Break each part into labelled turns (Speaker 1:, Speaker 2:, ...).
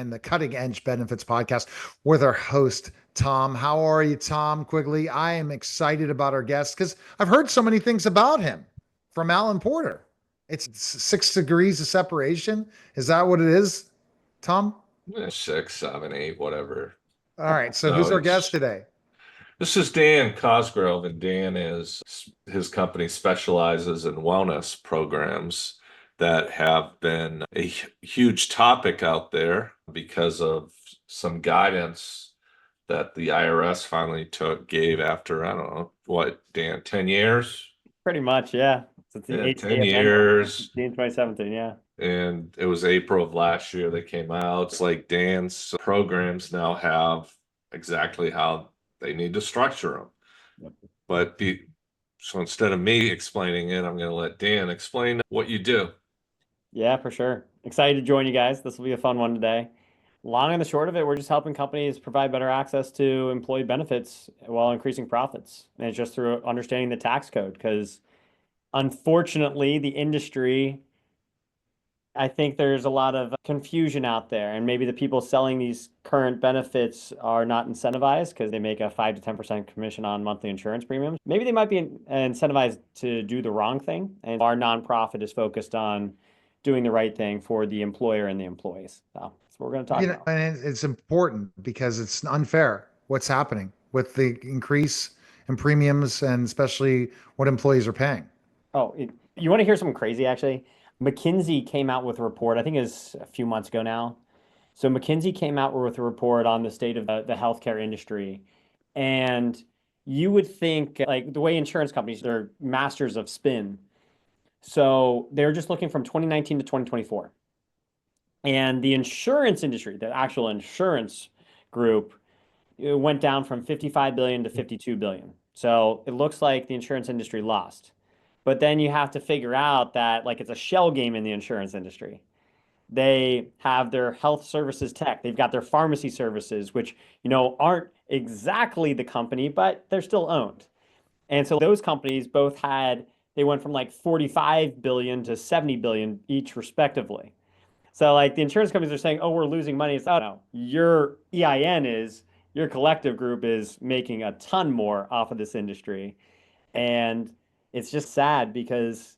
Speaker 1: and the Cutting Edge Benefits podcast with our host, Tom. How are you, Tom Quigley? I am excited about our guest because I've heard so many things about him from Alan Porter. It's 6 degrees of separation. Is that what it is, Tom?
Speaker 2: Six, seven, eight, whatever.
Speaker 1: All right. So
Speaker 2: No,
Speaker 1: who's our guest
Speaker 2: it's
Speaker 1: today?
Speaker 2: this is Dan Cosgrove, and Dan is his company specializes in wellness programs that have been a huge topic out there because of some guidance that the IRS finally gave after, I don't know, what, Dan, 10 years?
Speaker 3: Pretty much, yeah. Since the
Speaker 2: Yeah,
Speaker 3: 8th
Speaker 2: 10 years.
Speaker 3: 2017, yeah.
Speaker 2: And it was April of last year they came out. It's like Dan's programs now have exactly how they need to structure them.
Speaker 3: Yep.
Speaker 2: So instead of me explaining it, I'm going to let Dan explain what you do.
Speaker 3: Yeah, for sure. Excited to join you guys. This will be a fun one today. Long and the short of it, we're just helping companies provide better access to employee benefits while increasing profits. And it's just through understanding the tax code, because unfortunately, the industry, I think there's a lot of confusion out there, and maybe the people selling these current benefits are not incentivized because they make a 5 to 10% commission on monthly insurance premiums. Maybe they might be incentivized to do the wrong thing, and our nonprofit is focused on doing the right thing for the employer and the employees. So that's what we're going to talk about.
Speaker 1: And it's important because it's unfair what's happening with the increase in premiums and especially what employees are paying.
Speaker 3: Oh, you want to hear something crazy, actually? McKinsey came out with a report, I think it was a few months ago now. So McKinsey came out with a report on the state of the healthcare industry. And you would think, like, the way insurance companies, they're masters of spin. So they're just looking from 2019 to 2024. And the insurance industry, the actual insurance group, it went down from 55 billion to 52 billion. So it looks like the insurance industry lost. But then you have to figure out that, like, it's a shell game in the insurance industry. They have their health services tech. They've got their pharmacy services, which, aren't exactly the company, but they're still owned. And so those companies they went from like 45 billion to 70 billion each respectively. So like the insurance companies are saying, oh, we're losing money. It's, oh, no, your your collective group is making a ton more off of this industry. And it's just sad because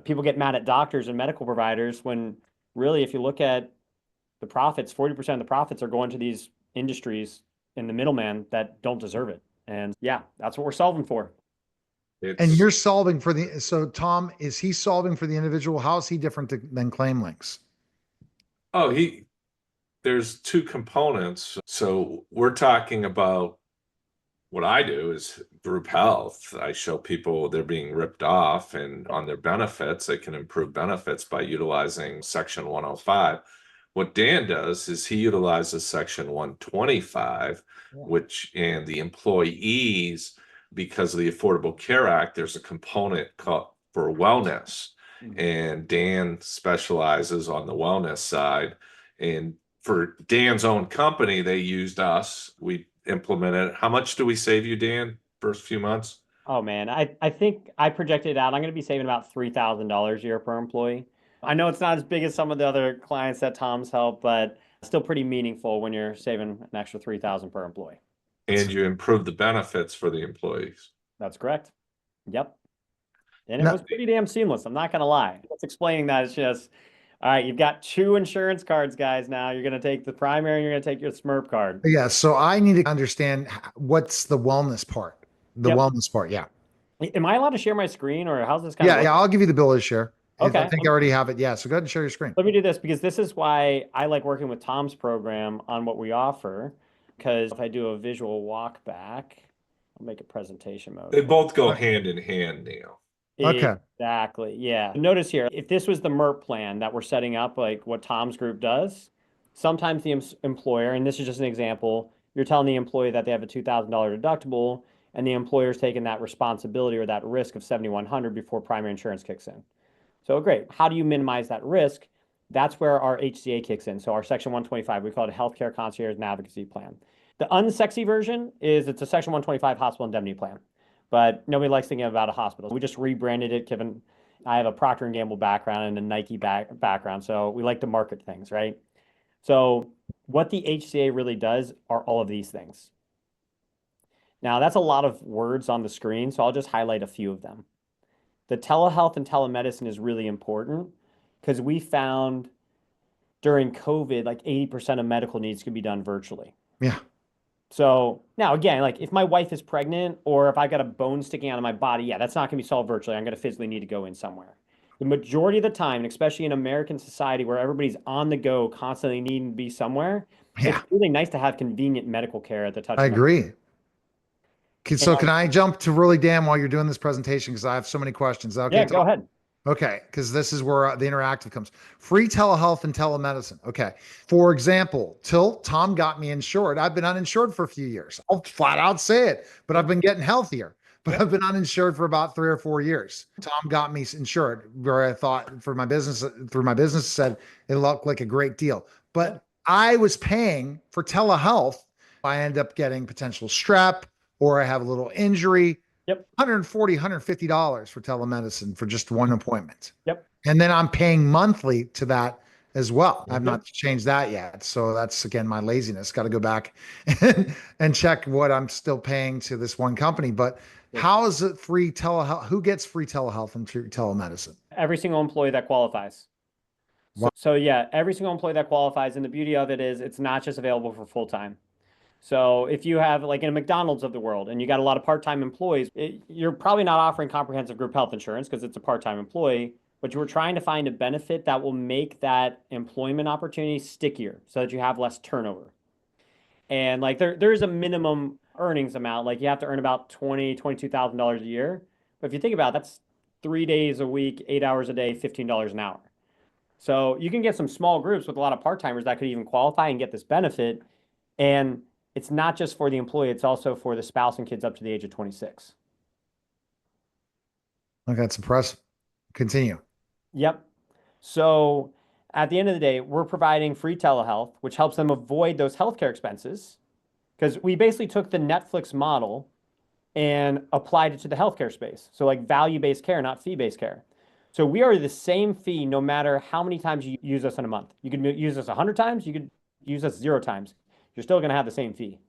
Speaker 3: people get mad at doctors and medical providers when really, if you look at the profits, 40% of the profits are going to these industries in the middleman that don't deserve it. And yeah, that's what we're solving for.
Speaker 1: And you're solving for so Tom, is he solving for the individual? How is he different than ClaimLinx?
Speaker 2: Oh, there's two components. So we're talking about what I do is group health. I show people they're being ripped off and on their benefits, they can improve benefits by utilizing Section 105. What Dan does is he utilizes Section 125, and the employees, because of the Affordable Care Act, there's a component called for wellness. And Dan specializes on the wellness side. And for Dan's own company, they used us. We implemented. How much do we save you, Dan, first few months?
Speaker 3: Oh man, I think I projected out I'm going to be saving about $3,000 a year per employee. I know it's not as big as some of the other clients that Tom's helped, but still pretty meaningful when you're saving an extra $3,000 per employee.
Speaker 2: And you improve the benefits for the employees.
Speaker 3: That's correct. Yep. And it was pretty damn seamless. I'm not going to lie. It's explaining that it's just, all right, you've got 2 insurance cards, guys. Now you're going to take the primary and you're going to take your SMRP card.
Speaker 1: Yeah. So I need to understand what's the wellness part. Wellness part. Yeah.
Speaker 3: Am I allowed to share my screen, or how's this kind of?
Speaker 1: Yeah. I'll give you the ability to share.
Speaker 3: Okay.
Speaker 1: I think I already have it. Yeah. So go ahead and share your screen.
Speaker 3: Let me do this because this is why I like working with Tom's program on what we offer. Because if I do a visual walk back, I'll make a presentation mode.
Speaker 2: They both go hand in hand, Neil.
Speaker 1: Okay.
Speaker 3: Exactly. Yeah. Notice here, if this was the MERP plan that we're setting up, like what Tom's group does, sometimes the employer, and this is just an example, you're telling the employee that they have a $2,000 deductible, and the employer's taking that responsibility or that risk of $7,100 before primary insurance kicks in. So great. How do you minimize that risk? That's where our HCA kicks in. So our Section 125, we call it a Healthcare Concierge and Advocacy Plan. The unsexy version is it's a Section 125 hospital indemnity plan, but nobody likes thinking about a hospital. We just rebranded it, given I have a Procter Gamble background and a Nike background, so we like to market things, right? So What the HCA really does are all of these things. Now, that's a lot of words on the screen, so I'll just highlight a few of them. The telehealth and telemedicine is really important because we found during COVID, like 80% of medical needs could be done virtually.
Speaker 1: Yeah.
Speaker 3: So now again, like if my wife is pregnant or if I got a bone sticking out of my body, yeah, that's not going to be solved virtually. I'm going to physically need to go in somewhere. The majority of the time, and especially in American society where everybody's on the go, constantly needing to be somewhere,
Speaker 1: Yeah.
Speaker 3: it's really nice to have convenient medical care at the touch
Speaker 1: I
Speaker 3: of my.
Speaker 1: agree. So
Speaker 3: And
Speaker 1: can I jump to really Dan while you're doing this presentation? Because I have so many questions. Is that okay,
Speaker 3: yeah,
Speaker 1: Tom?
Speaker 3: go ahead.
Speaker 1: Okay, because this is where the interactive comes. Free telehealth and telemedicine. Okay. For example, till Tom got me insured, I've been uninsured for a few years. I'll flat out say it, but I've been getting healthier. But I've been uninsured for about 3 or 4 years. Tom got me insured where I thought for my business, through my business, said it looked like a great deal. But I was paying for telehealth. I end up getting potential strep or I have a little injury.
Speaker 3: Yep.
Speaker 1: $140, $150 for telemedicine for just one appointment.
Speaker 3: Yep.
Speaker 1: And then I'm paying monthly to that as well. I've
Speaker 3: Yep.
Speaker 1: not changed that yet. So that's again my laziness. Got to go back and check what I'm still paying to this one company. But how is it free telehealth? Who gets free telehealth and telemedicine?
Speaker 3: Every single employee that qualifies.
Speaker 1: Wow.
Speaker 3: So yeah, every single employee that qualifies. And the beauty of it is it's not just available for full time. So if you have like in a McDonald's of the world and you got a lot of part-time employees, you're probably not offering comprehensive group health insurance because it's a part-time employee, but you were trying to find a benefit that will make that employment opportunity stickier so that you have less turnover. And like there's a minimum earnings amount, like you have to earn about $22,000 a year. But if you think about it, that's 3 days a week, 8 hours a day, $15 an hour. So you can get some small groups with a lot of part-timers that could even qualify and get this benefit. And it's not just for the employee, it's also for the spouse and kids up to the age of 26.
Speaker 1: Okay, that's impressive. Continue.
Speaker 3: Yep. So at the end of the day, we're providing free telehealth, which helps them avoid those healthcare expenses because we basically took the Netflix model and applied it to the healthcare space. So like value-based care, not fee-based care. So we are the same fee no matter how many times you use us in a month. You could use us 100 times, you could use us 0 times. You're still going to have the same fee.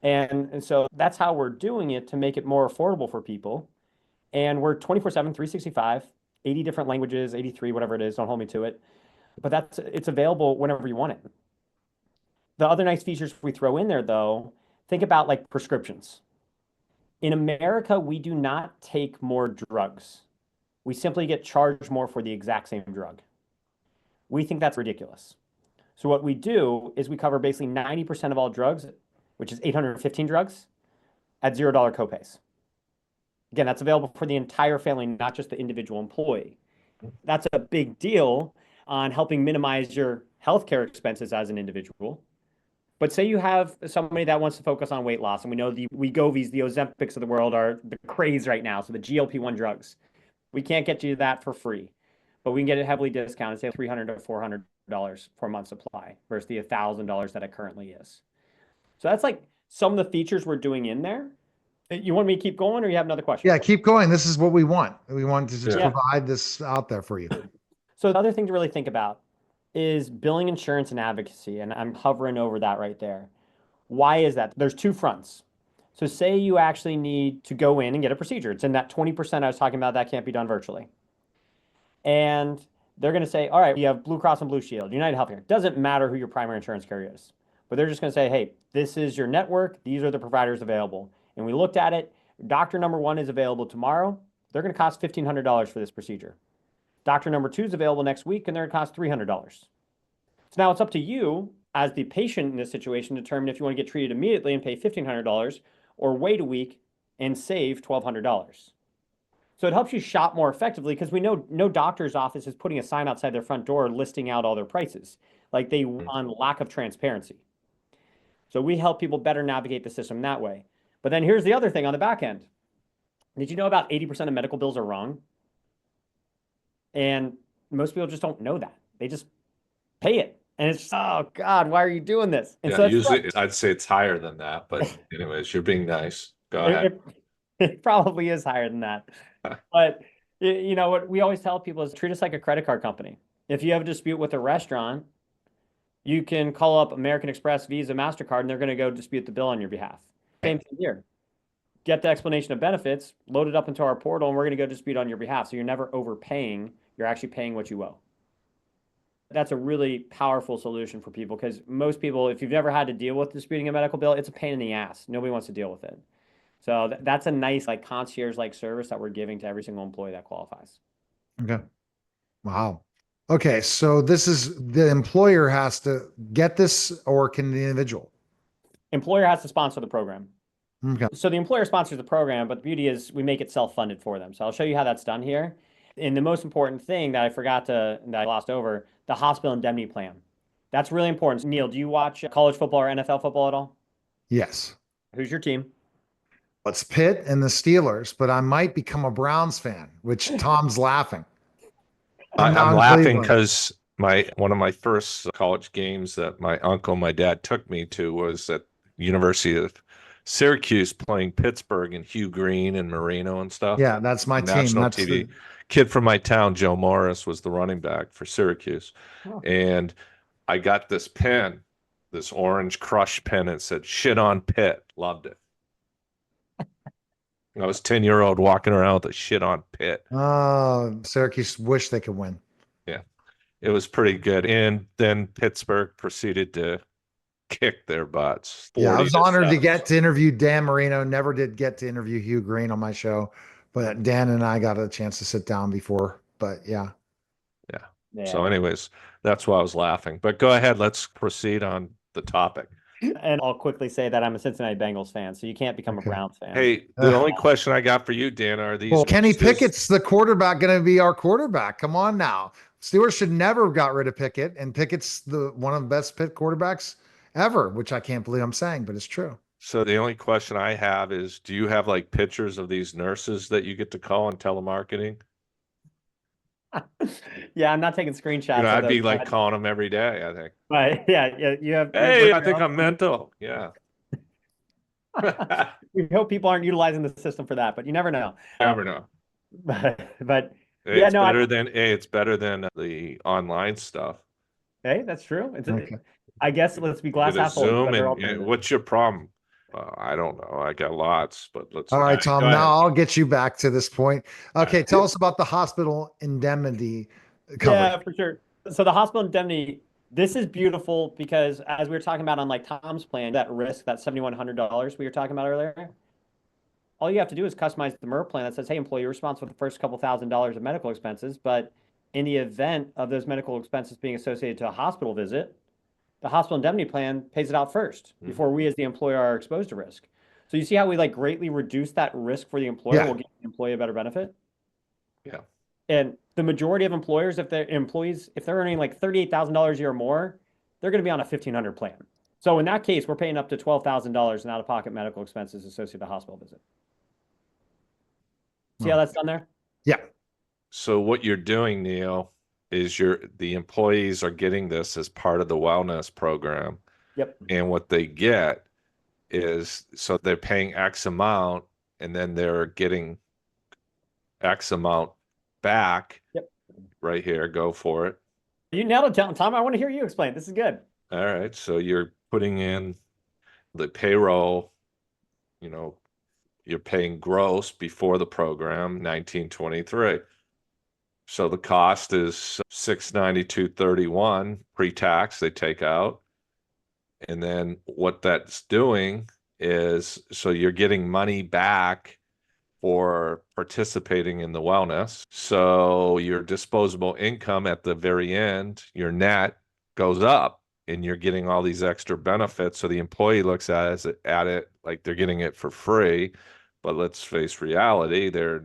Speaker 3: And so that's how we're doing it to make it more affordable for people. And we're 24/7, 365, 80 different languages, 83, whatever it is, don't hold me to it. But it's available whenever you want it. The other nice features we throw in there, though, think about like prescriptions. In America, we do not take more drugs. We simply get charged more for the exact same drug. We think that's ridiculous. So what we do is we cover basically 90% of all drugs, which is 815 drugs, at $0 copays. Again, that's available for the entire family, not just the individual employee. That's a big deal on helping minimize your healthcare expenses as an individual. But say you have somebody that wants to focus on weight loss, and we know the Wegovy's, the Ozempics of the world are the craze right now, so the GLP-1 drugs. We can't get you that for free, but we can get it heavily discounted, say $300 to $400 for a month supply versus the $1,000 that it currently is. So that's like some of the features we're doing in there. You want me to keep going or you have another question?
Speaker 1: Yeah, keep going. This is what we want. We want to just
Speaker 3: Yeah.
Speaker 1: provide this out there for you.
Speaker 3: So the other thing to really think about is billing, insurance, and advocacy. And I'm hovering over that right there. Why is that? There's two fronts. So say you actually need to go in and get a procedure. It's in that 20% I was talking about that can't be done virtually. And they're going to say, all right, you have Blue Cross and Blue Shield, United Healthcare. It doesn't matter who your primary insurance carrier is. But they're just going to say, hey, this is your network. These are the providers available. And we looked at it. Doctor number 1 is available tomorrow. They're going to cost $1,500 for this procedure. Doctor number 2 is available next week, and they're going to cost $300. So now it's up to you as the patient in this situation to determine if you want to get treated immediately and pay $1,500 or wait a week and save $1,200. So it helps you shop more effectively because we know no doctor's office is putting a sign outside their front door listing out all their prices. Like they on lack of transparency. So we help people better navigate the system that way. But then here's the other thing on the back end. Did you know about 80% of medical bills are wrong? And most people just don't know that. They just pay it. And it's, oh God, why are you doing this? And
Speaker 2: Yeah,
Speaker 3: so
Speaker 2: usually I'd say it's higher than that, but anyways, you're being nice. Go ahead.
Speaker 3: it probably is higher than that. But you know what we always tell people is treat us like a credit card company. If you have a dispute with a restaurant, You can call up American Express, Visa, MasterCard, and they're going to go dispute the bill on your behalf. Same thing here. Get the explanation of benefits, load it up into our portal, and we're going to go dispute on your behalf. So you're never overpaying. You're actually paying what you owe. That's a really powerful solution for people because most people, if you've never had to deal with disputing a medical bill, it's a pain in the ass. Nobody wants to deal with it. So that's a nice like concierge-like service that we're giving to every single employee that qualifies.
Speaker 1: Okay. Wow. Okay. So this is the employer has to get this, or can the individual?
Speaker 3: Employer has to sponsor the program.
Speaker 1: Okay.
Speaker 3: So the employer sponsors the program, but the beauty is we make it self-funded for them. So I'll show you how that's done here. And the most important thing that I lost over, the hospital indemnity plan. That's really important. Neil, do you watch college football or NFL football at all?
Speaker 1: Yes.
Speaker 3: Who's your team?
Speaker 1: It's Pitt and the Steelers, but I might become a Browns fan, which Tom's laughing.
Speaker 2: I'm laughing because one of my first college games that my uncle and my dad took me to was at University of Syracuse playing Pittsburgh and Hugh Green and Marino and stuff.
Speaker 1: Yeah, that's my team.
Speaker 2: National
Speaker 1: That's
Speaker 2: TV. Kid from my town, Joe Morris, was the running back for Syracuse.
Speaker 3: Oh.
Speaker 2: And I got this pen, this orange crush pen. It said, "Shit on Pitt." Loved it. I was 10-year-old walking around with a "shit on Pitt."
Speaker 1: Oh, Syracuse wish they could win.
Speaker 2: Yeah, it was pretty good. And then Pittsburgh proceeded to kick their butts.
Speaker 1: Yeah, I was honored to
Speaker 2: 40-7.
Speaker 1: get to interview Dan Marino. Never did get to interview Hugh Green on my show, but Dan and I got a chance to sit down before. But yeah.
Speaker 2: So anyways, that's why I was laughing. But go ahead, let's proceed on the topic.
Speaker 3: And I'll quickly say that I'm a Cincinnati Bengals fan, so you can't become a Browns fan.
Speaker 2: Hey, the only question I got for you, Dan, are these...
Speaker 1: Well, Kenny Pickett's the quarterback, going to be our quarterback. Come on now. Steelers should never have got rid of Pickett, and Pickett's one of the best Pitt quarterbacks ever, which I can't believe I'm saying, but it's true.
Speaker 2: So the only question I have is, do you have like pictures of these nurses that you get to call on telemarketing?
Speaker 3: Yeah, I'm not taking screenshots.
Speaker 2: I'd be like calling them every day, I think.
Speaker 3: Right. Yeah, you have.
Speaker 2: Hey, I think I'm mental. Yeah.
Speaker 3: We hope people aren't utilizing the system for that, but you never know.
Speaker 2: Never know.
Speaker 3: But
Speaker 2: Hey,
Speaker 3: yeah,
Speaker 2: it's better than the online stuff.
Speaker 3: Hey, that's true.
Speaker 1: Okay.
Speaker 3: I guess let's be glass
Speaker 2: Get a
Speaker 3: half full.
Speaker 2: Zoom and what's your problem? I don't know. I got lots, but let's.
Speaker 1: All right, Tom. Now I'll get you back to this point. Okay, tell us about the hospital indemnity coverage.
Speaker 3: Yeah, for sure. So the hospital indemnity, this is beautiful because as we were talking about on like Tom's plan, that risk, that $7,100 we were talking about earlier, all you have to do is customize the MERP plan that says, hey, employee, you're responsible for the first couple $1,000s of medical expenses, but in the event of those medical expenses being associated to a hospital visit, the hospital indemnity plan pays it out first before we as the employer are exposed to risk. So you see how we like greatly reduce that risk for the employer?
Speaker 1: Yeah.
Speaker 3: We'll give the employee a better benefit.
Speaker 2: Yeah.
Speaker 3: And the majority of employers, if they're earning like $38,000 a year or more, they're going to be on a $1,500 plan. So in that case, we're paying up to $12,000 in out-of-pocket medical expenses associated with a hospital visit. See how that's done there?
Speaker 1: Yeah.
Speaker 2: So what you're doing, Neil, is the employees are getting this as part of the wellness program.
Speaker 3: Yep.
Speaker 2: And what they get is, so they're paying X amount and then they're getting X amount back.
Speaker 3: Yep.
Speaker 2: Right here. Go for it.
Speaker 3: You nailed it, Tom. I want to hear you explain. This is good.
Speaker 2: All right. So you're putting in the payroll, you're paying gross before the program, $1,923. So the cost is $692.31 pre-tax they take out. And then what that's doing is, so you're getting money back for participating in the wellness. So your disposable income at the very end, your net goes up and you're getting all these extra benefits. So the employee looks at it like they're getting it for free. But let's face reality, they're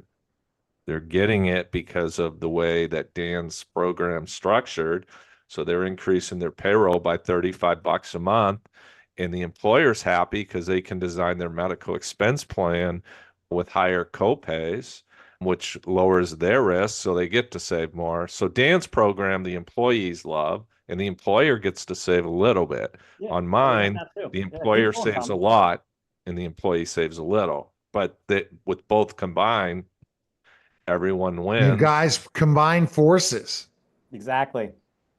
Speaker 2: getting it because of the way that Dan's program's structured. So they're increasing their payroll by $35 a month. And the employer's happy because they can design their medical expense plan with higher copays, which lowers their risk. So they get to save more. So Dan's program, the employees love, and the employer gets to save a little bit.
Speaker 3: Yeah,
Speaker 2: On mine, the employer
Speaker 3: keep going,
Speaker 2: saves a
Speaker 3: Tom.
Speaker 2: lot and the employee saves a little. But with both combined, everyone wins.
Speaker 1: You guys combine forces.
Speaker 3: Exactly.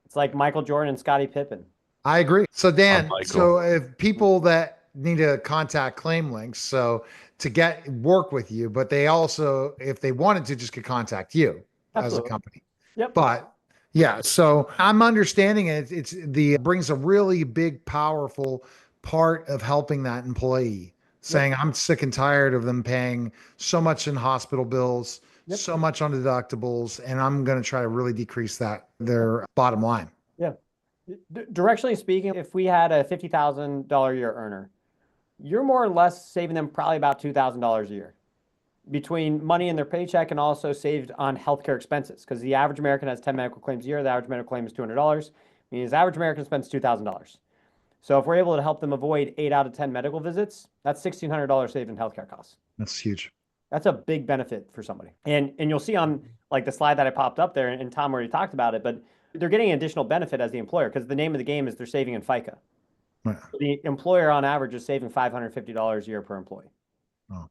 Speaker 3: It's like Michael Jordan and Scottie Pippen.
Speaker 1: I agree. So Dan,
Speaker 2: Michael.
Speaker 1: so if people that need to contact ClaimLinx, so to get work with you, but they also, if they wanted to, just could contact you as a
Speaker 3: Absolutely.
Speaker 1: company.
Speaker 3: Yep.
Speaker 1: But yeah, so I'm understanding it. It's the brings a really big, powerful part of helping that employee, saying, I'm sick and tired of them paying so much in hospital bills,
Speaker 3: Yep.
Speaker 1: so much on deductibles, and I'm going to try to really decrease their bottom line.
Speaker 3: Yeah. Directionally speaking, if we had a $50,000 a year earner, you're more or less saving them probably about $2,000 a year between money in their paycheck and also saved on healthcare expenses. Because the average American has 10 medical claims a year. The average medical claim is $200. Means the average American spends $2,000. So if we're able to help them avoid 8 out of 10 medical visits, that's $1,600 saved in healthcare costs.
Speaker 1: That's huge.
Speaker 3: That's a big benefit for somebody. And you'll see on like the slide that I popped up there, and Tom already talked about it, but they're getting an additional benefit as the employer because the name of the game is they're saving in FICA.
Speaker 1: Right.
Speaker 3: The employer on average is saving $550 a year per employee.
Speaker 1: Oh.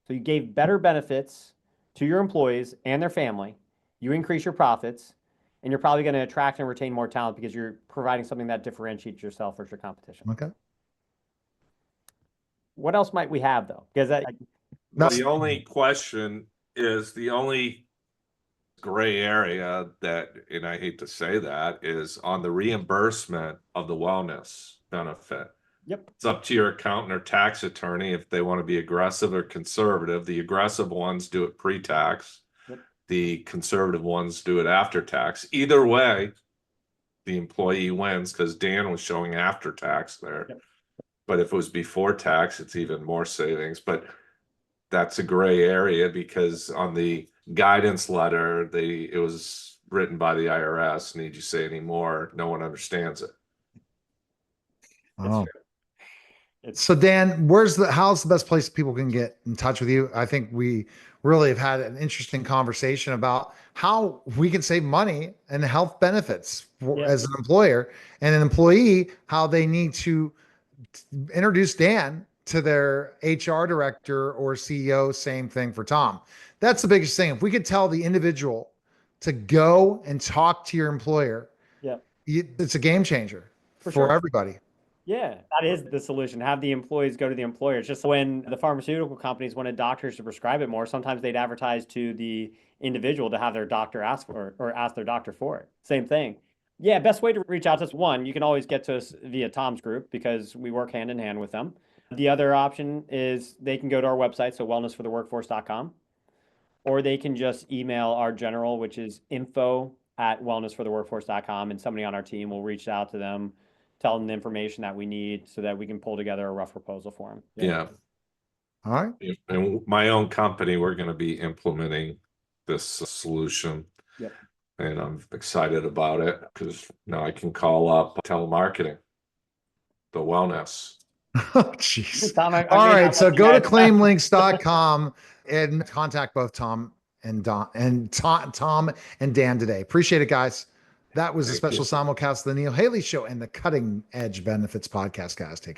Speaker 3: So you gave better benefits to your employees and their family. You increase your profits, and you're probably going to attract and retain more talent because you're providing something that differentiates yourself versus your competition.
Speaker 1: Okay.
Speaker 3: What else might we have though? Because
Speaker 2: the only question is the only gray area that, and I hate to say that, is on the reimbursement of the wellness benefit.
Speaker 3: Yep.
Speaker 2: It's up to your accountant or tax attorney if they want to be aggressive or conservative. The aggressive ones do it pre-tax.
Speaker 3: Yep.
Speaker 2: The conservative ones do it after tax. Either way, the employee wins because Dan was showing after tax there.
Speaker 3: Yep.
Speaker 2: But if it was before tax, it's even more savings. But that's a gray area because on the guidance letter, it was written by the IRS. Need you say any more? No one understands it.
Speaker 1: Oh. So Dan, how's the best place people can get in touch with you? I think we really have had an interesting conversation about how we can save money and health benefits as an employer, and an employee, how they need to introduce Dan to their HR director or CEO. Same thing for Tom. That's the biggest thing. If we could tell the individual to go and talk to your employer, it's a game changer for everybody.
Speaker 3: Yeah, that is the solution. Have the employees go to the employer. It's just when the pharmaceutical companies wanted doctors to prescribe it more, sometimes they'd advertise to the individual to have their doctor ask for it or ask their doctor for it. Same thing. Yeah, best way to reach out to us, one, you can always get to us via Tom's group because we work hand in hand with them. The other option is they can go to our website, so wellnessfortheworkforce.com, or they can just email our general, which is info@wellnessfortheworkforce.com, and somebody on our team will reach out to them, tell them the information that we need so that we can pull together a rough proposal for them.
Speaker 2: Yeah.
Speaker 1: All right.
Speaker 2: And my own company, we're going to be implementing this solution.
Speaker 3: Yep.
Speaker 2: And I'm excited about it because now I can call up telemarketing, the wellness.
Speaker 1: Oh, jeez.
Speaker 3: All
Speaker 1: right. So go to claimlinx.com and contact both Tom and Tom and Dan today. Appreciate it, guys. That was a special simulcast of the Neil Haley Show and the Cutting Edge Benefits Podcast, guys. Take care.